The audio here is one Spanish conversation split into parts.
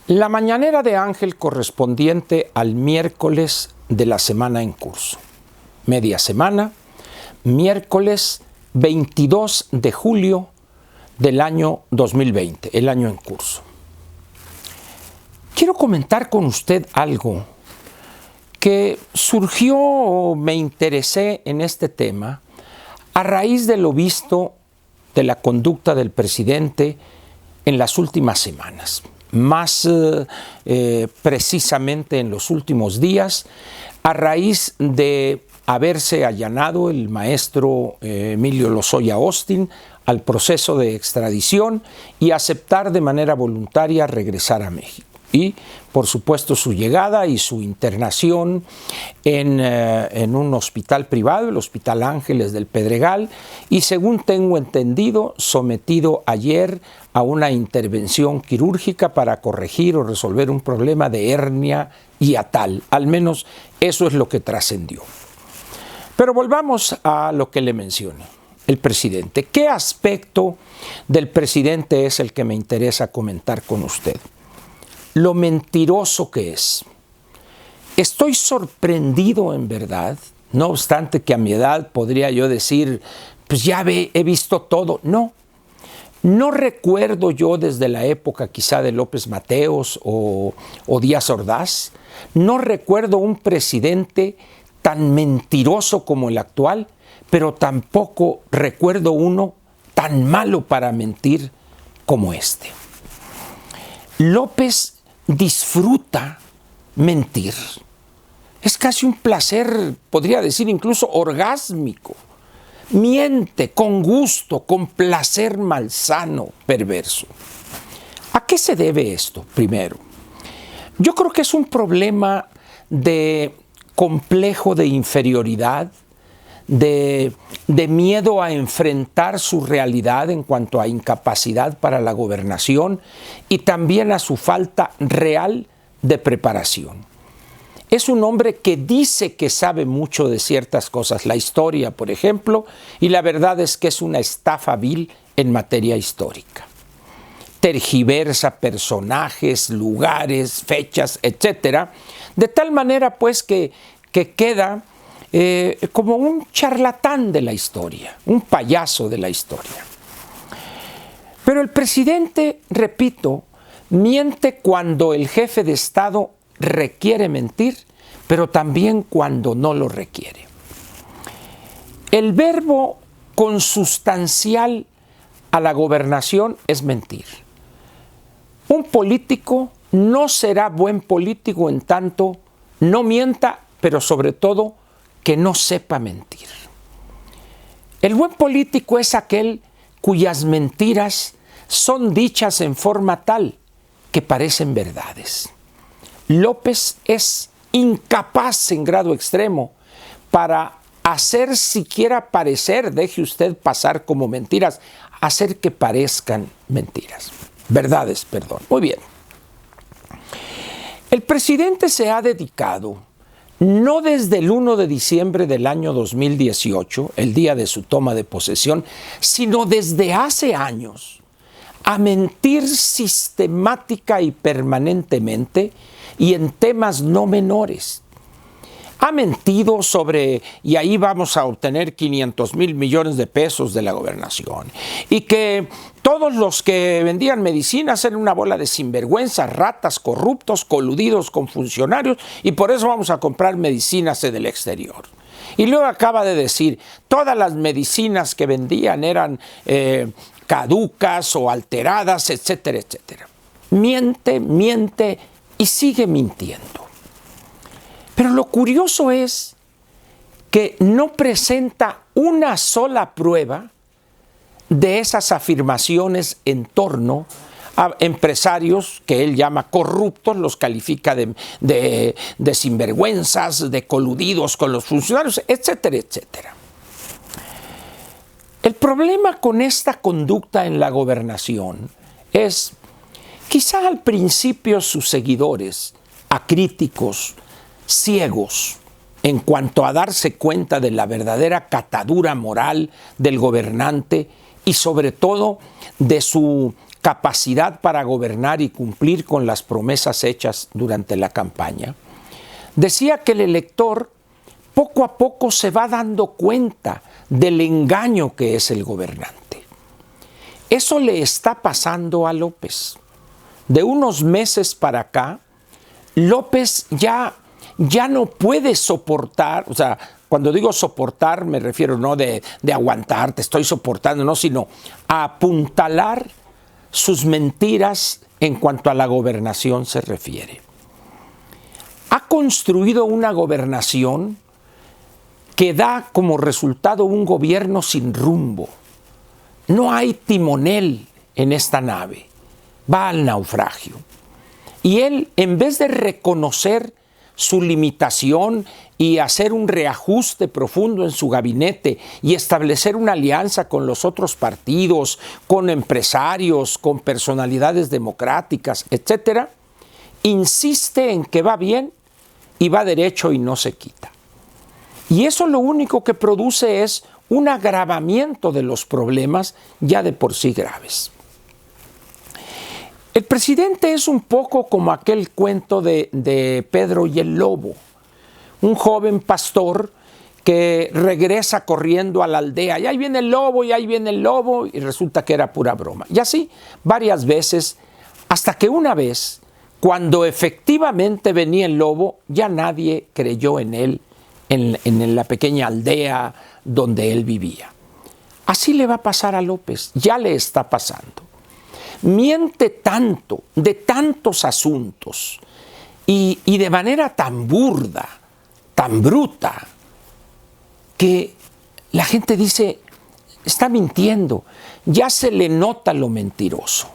La mañanera de Ángel correspondiente al miércoles de la semana en curso. Media semana, miércoles 22 de julio del año 2020, el año en curso. Quiero comentar con usted algo que surgió o me interesé en este tema a raíz de lo visto de la conducta del presidente en las últimas semanas. Más precisamente en los últimos días, a raíz de haberse allanado el maestro Emilio Lozoya Austin al proceso de extradición y aceptar de manera voluntaria regresar a México. Y, por supuesto, su llegada y su internación en un hospital privado, el Hospital Ángeles del Pedregal, y según tengo entendido, sometido ayer a una intervención quirúrgica para corregir o resolver un problema de hernia hiatal. Al menos eso es lo que trascendió. Pero volvamos a lo que le mencioné, el presidente. ¿Qué aspecto del presidente es el que me interesa comentar con usted? Lo mentiroso que es. Estoy sorprendido en verdad, no obstante que a mi edad podría yo decir, pues ya he visto todo. No recuerdo yo desde la época quizá de López Mateos o Díaz Ordaz, no recuerdo un presidente tan mentiroso como el actual, pero tampoco recuerdo uno tan malo para mentir como este. López disfruta mentir. Es casi un placer, podría decir incluso orgásmico. Miente con gusto, con placer malsano, perverso. ¿A qué se debe esto? Primero, yo creo que es un problema de complejo de inferioridad, de miedo a enfrentar su realidad en cuanto a incapacidad para la gobernación y también a su falta real de preparación. Es un hombre que dice que sabe mucho de ciertas cosas, la historia, por ejemplo, y la verdad es que es una estafa vil en materia histórica. Tergiversa personajes, lugares, fechas, etcétera, de tal manera pues que queda como un charlatán de la historia, un payaso de la historia. Pero el presidente, repito, miente cuando el jefe de Estado requiere mentir, pero también cuando no lo requiere. El verbo consustancial a la gobernación es mentir. Un político no será buen político en tanto no mienta, pero sobre todo que no sepa mentir. El buen político es aquel cuyas mentiras son dichas en forma tal que parecen verdades. López es incapaz en grado extremo para hacer siquiera parecer, deje usted pasar como mentiras, hacer que parezcan mentiras. Verdades, perdón. Muy bien. El presidente se ha dedicado no desde el 1 de diciembre del año 2018, el día de su toma de posesión, sino desde hace años, a mentir sistemática y permanentemente y en temas no menores. Ha mentido sobre, y ahí vamos a obtener 500,000 millones de pesos de la gobernación, y que todos los que vendían medicinas eran una bola de sinvergüenzas, ratas, corruptos, coludidos con funcionarios, y por eso vamos a comprar medicinas del exterior. Y luego acaba de decir, todas las medicinas que vendían eran caducas o alteradas, etcétera, etcétera. Miente y sigue mintiendo. Pero lo curioso es que no presenta una sola prueba de esas afirmaciones en torno a empresarios que él llama corruptos, los califica de sinvergüenzas, de coludidos con los funcionarios, etcétera, etcétera. El problema con esta conducta en la gobernación es, quizá al principio sus seguidores, acríticos, ciegos en cuanto a darse cuenta de la verdadera catadura moral del gobernante y sobre todo de su capacidad para gobernar y cumplir con las promesas hechas durante la campaña, decía que el elector poco a poco se va dando cuenta del engaño que es el gobernante. Eso le está pasando a López. De unos meses para acá, López ya no puede soportar, o sea, cuando digo soportar me refiero no de aguantar, te estoy soportando, no, sino a apuntalar sus mentiras en cuanto a la gobernación se refiere. Ha construido una gobernación que da como resultado un gobierno sin rumbo. No hay timonel en esta nave, va al naufragio. Y él, en vez de reconocer su limitación y hacer un reajuste profundo en su gabinete y establecer una alianza con los otros partidos, con empresarios, con personalidades democráticas, etcétera, insiste en que va bien y va derecho y no se quita. Y eso lo único que produce es un agravamiento de los problemas ya de por sí graves. El presidente es un poco como aquel cuento de Pedro y el lobo, un joven pastor que regresa corriendo a la aldea, y ahí viene el lobo, y ahí viene el lobo, y resulta que era pura broma. Y así varias veces, hasta que una vez, cuando efectivamente venía el lobo, ya nadie creyó en él, en la pequeña aldea donde él vivía. Así le va a pasar a López, ya le está pasando. Miente tanto de tantos asuntos y de manera tan burda, tan bruta, que la gente dice, está mintiendo, ya se le nota lo mentiroso.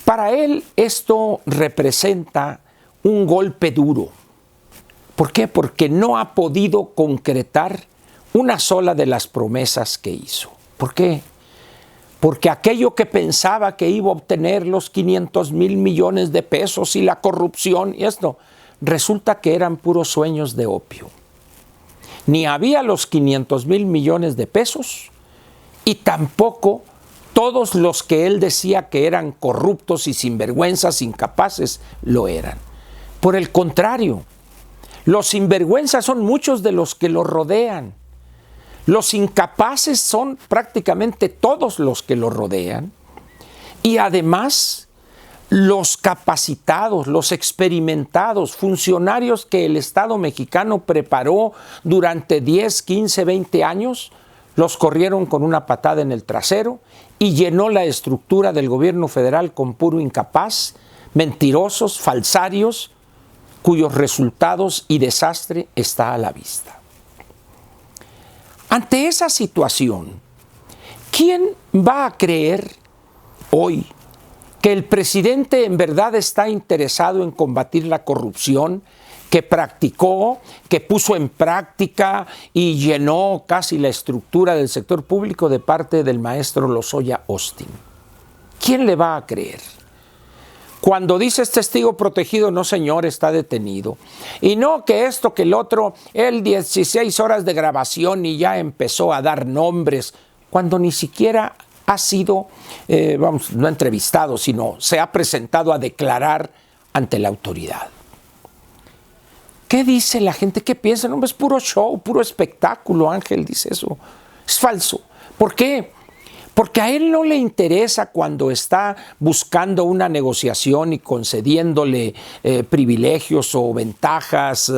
Para él esto representa un golpe duro. ¿Por qué? Porque no ha podido concretar una sola de las promesas que hizo. ¿Por qué? Porque aquello que pensaba que iba a obtener los 500,000 millones de pesos y la corrupción y esto, resulta que eran puros sueños de opio. Ni había los 500,000 millones de pesos y tampoco todos los que él decía que eran corruptos y sinvergüenzas, incapaces, lo eran. Por el contrario, los sinvergüenzas son muchos de los que lo rodean. Los incapaces son prácticamente todos los que lo rodean. Y además, los capacitados, los experimentados, funcionarios que el Estado mexicano preparó durante 10, 15, 20 años, los corrieron con una patada en el trasero y llenó la estructura del gobierno federal con puro incapaz, mentirosos, falsarios, cuyos resultados y desastre está a la vista. Ante esa situación, ¿quién va a creer hoy que el presidente en verdad está interesado en combatir la corrupción que practicó, que puso en práctica y llenó casi la estructura del sector público de parte del maestro Lozoya Austin? ¿Quién le va a creer? Cuando dice es testigo protegido, no señor, está detenido. Y no que esto, que el otro, él 16 horas de grabación y ya empezó a dar nombres, cuando ni siquiera ha sido, no entrevistado, sino se ha presentado a declarar ante la autoridad. ¿Qué dice la gente? ¿Qué piensa? No, es puro show, puro espectáculo, Ángel dice eso. Es falso. ¿Por qué? Porque a él no le interesa cuando está buscando una negociación y concediéndole privilegios o ventajas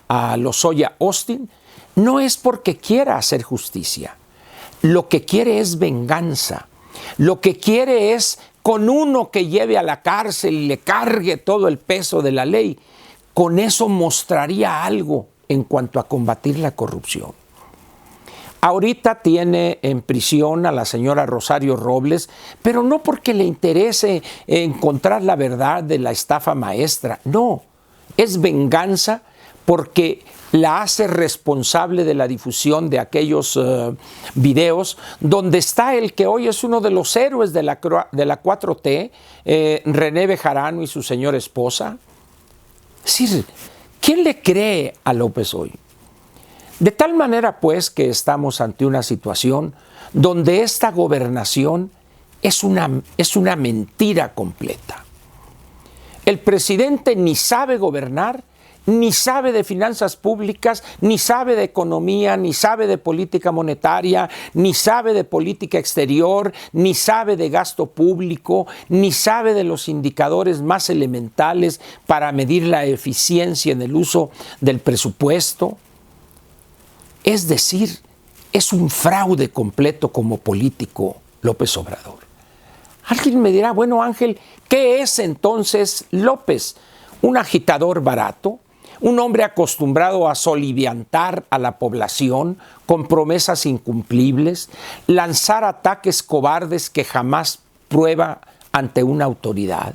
a Lozoya Austin, no es porque quiera hacer justicia. Lo que quiere es venganza. Lo que quiere es con uno que lleve a la cárcel y le cargue todo el peso de la ley. Con eso mostraría algo en cuanto a combatir la corrupción. Ahorita tiene en prisión a la señora Rosario Robles, pero no porque le interese encontrar la verdad de la estafa maestra, no, es venganza porque la hace responsable de la difusión de aquellos videos donde está el que hoy es uno de los héroes de la 4T, René Bejarano y su señora esposa. Es decir, ¿quién le cree a López hoy? De tal manera, pues, que estamos ante una situación donde esta gobernación es una mentira completa. El presidente ni sabe gobernar, ni sabe de finanzas públicas, ni sabe de economía, ni sabe de política monetaria, ni sabe de política exterior, ni sabe de gasto público, ni sabe de los indicadores más elementales para medir la eficiencia en el uso del presupuesto. Es decir, es un fraude completo como político López Obrador. Alguien me dirá, bueno, Ángel, ¿qué es entonces López? ¿Un agitador barato? ¿Un hombre acostumbrado a soliviantar a la población con promesas incumplibles? ¿Lanzar ataques cobardes que jamás prueba ante una autoridad?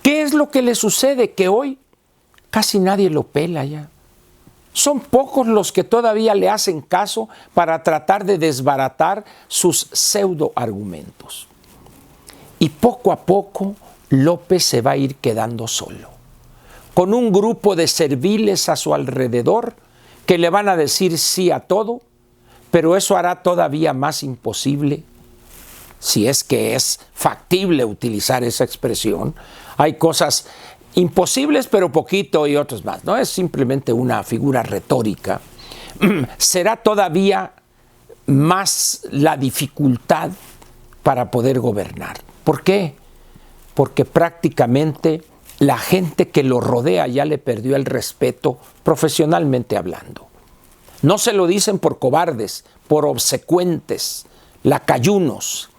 ¿Qué es lo que le sucede? Que hoy casi nadie lo pela ya. Son pocos los que todavía le hacen caso para tratar de desbaratar sus pseudo-argumentos. Y poco a poco López se va a ir quedando solo, con un grupo de serviles a su alrededor que le van a decir sí a todo, pero eso hará todavía más imposible, si es que es factible utilizar esa expresión. Hay cosas imposibles, pero poquito, y otros más. No es simplemente una figura retórica. Será todavía más la dificultad para poder gobernar. ¿Por qué? Porque prácticamente la gente que lo rodea ya le perdió el respeto profesionalmente hablando. No se lo dicen por cobardes, por obsecuentes, lacayunos.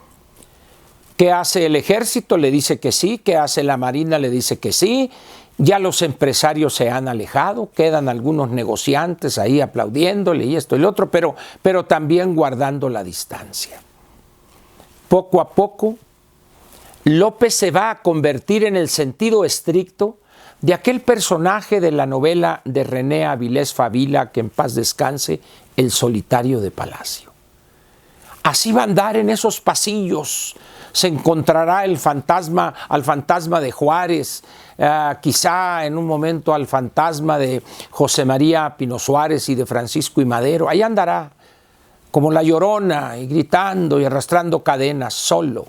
¿Qué hace el ejército? Le dice que sí. ¿Qué hace la marina? Le dice que sí. Ya los empresarios se han alejado, quedan algunos negociantes ahí aplaudiéndole y esto y lo otro, pero también guardando la distancia. Poco a poco, López se va a convertir en el sentido estricto de aquel personaje de la novela de René Avilés Favila, que en paz descanse, El solitario de Palacio. Así va a andar en esos pasillos. Se encontrará al fantasma de Juárez, quizá en un momento al fantasma de José María Pino Suárez y de Francisco I. Madero. Ahí andará como la Llorona y gritando y arrastrando cadenas solo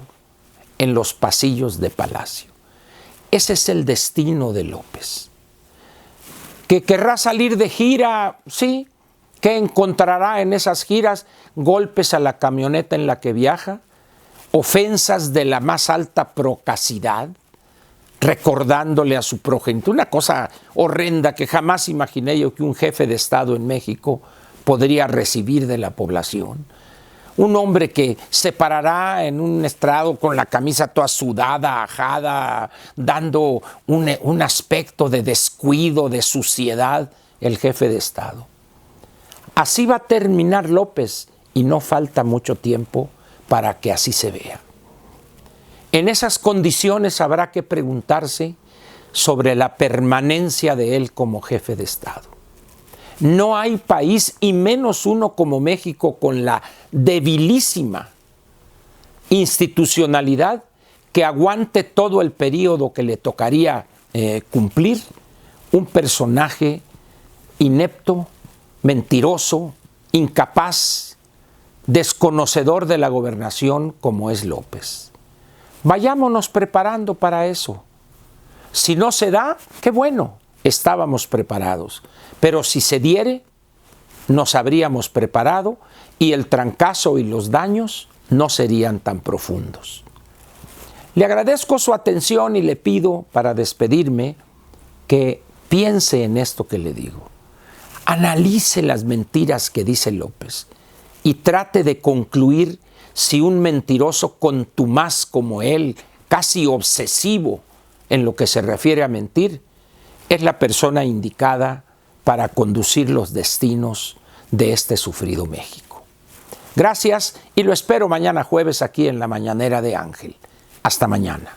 en los pasillos de Palacio. Ese es el destino de López. ¿Que querrá salir de gira? Sí. ¿Qué encontrará en esas giras? Golpes a la camioneta en la que viaja, ofensas de la más alta procacidad, recordándole a su progenitor, una cosa horrenda que jamás imaginé yo que un jefe de Estado en México podría recibir de la población. Un hombre que se parará en un estrado con la camisa toda sudada, ajada, dando un aspecto de descuido, de suciedad, el jefe de Estado. Así va a terminar López y no falta mucho tiempo para que así se vea. En esas condiciones habrá que preguntarse sobre la permanencia de él como jefe de Estado. No hay país, y menos uno como México, con la debilísima institucionalidad que aguante todo el periodo que le tocaría cumplir un personaje inepto, mentiroso, incapaz, desconocedor de la gobernación como es López. Vayámonos preparando para eso. Si no se da, qué bueno, estábamos preparados. Pero si se diere, nos habríamos preparado y el trancazo y los daños no serían tan profundos. Le agradezco su atención y le pido, para despedirme, que piense en esto que le digo. Analice las mentiras que dice López y trate de concluir si un mentiroso contumaz como él, casi obsesivo en lo que se refiere a mentir, es la persona indicada para conducir los destinos de este sufrido México. Gracias y lo espero mañana jueves aquí en La Mañanera de Ángel. Hasta mañana.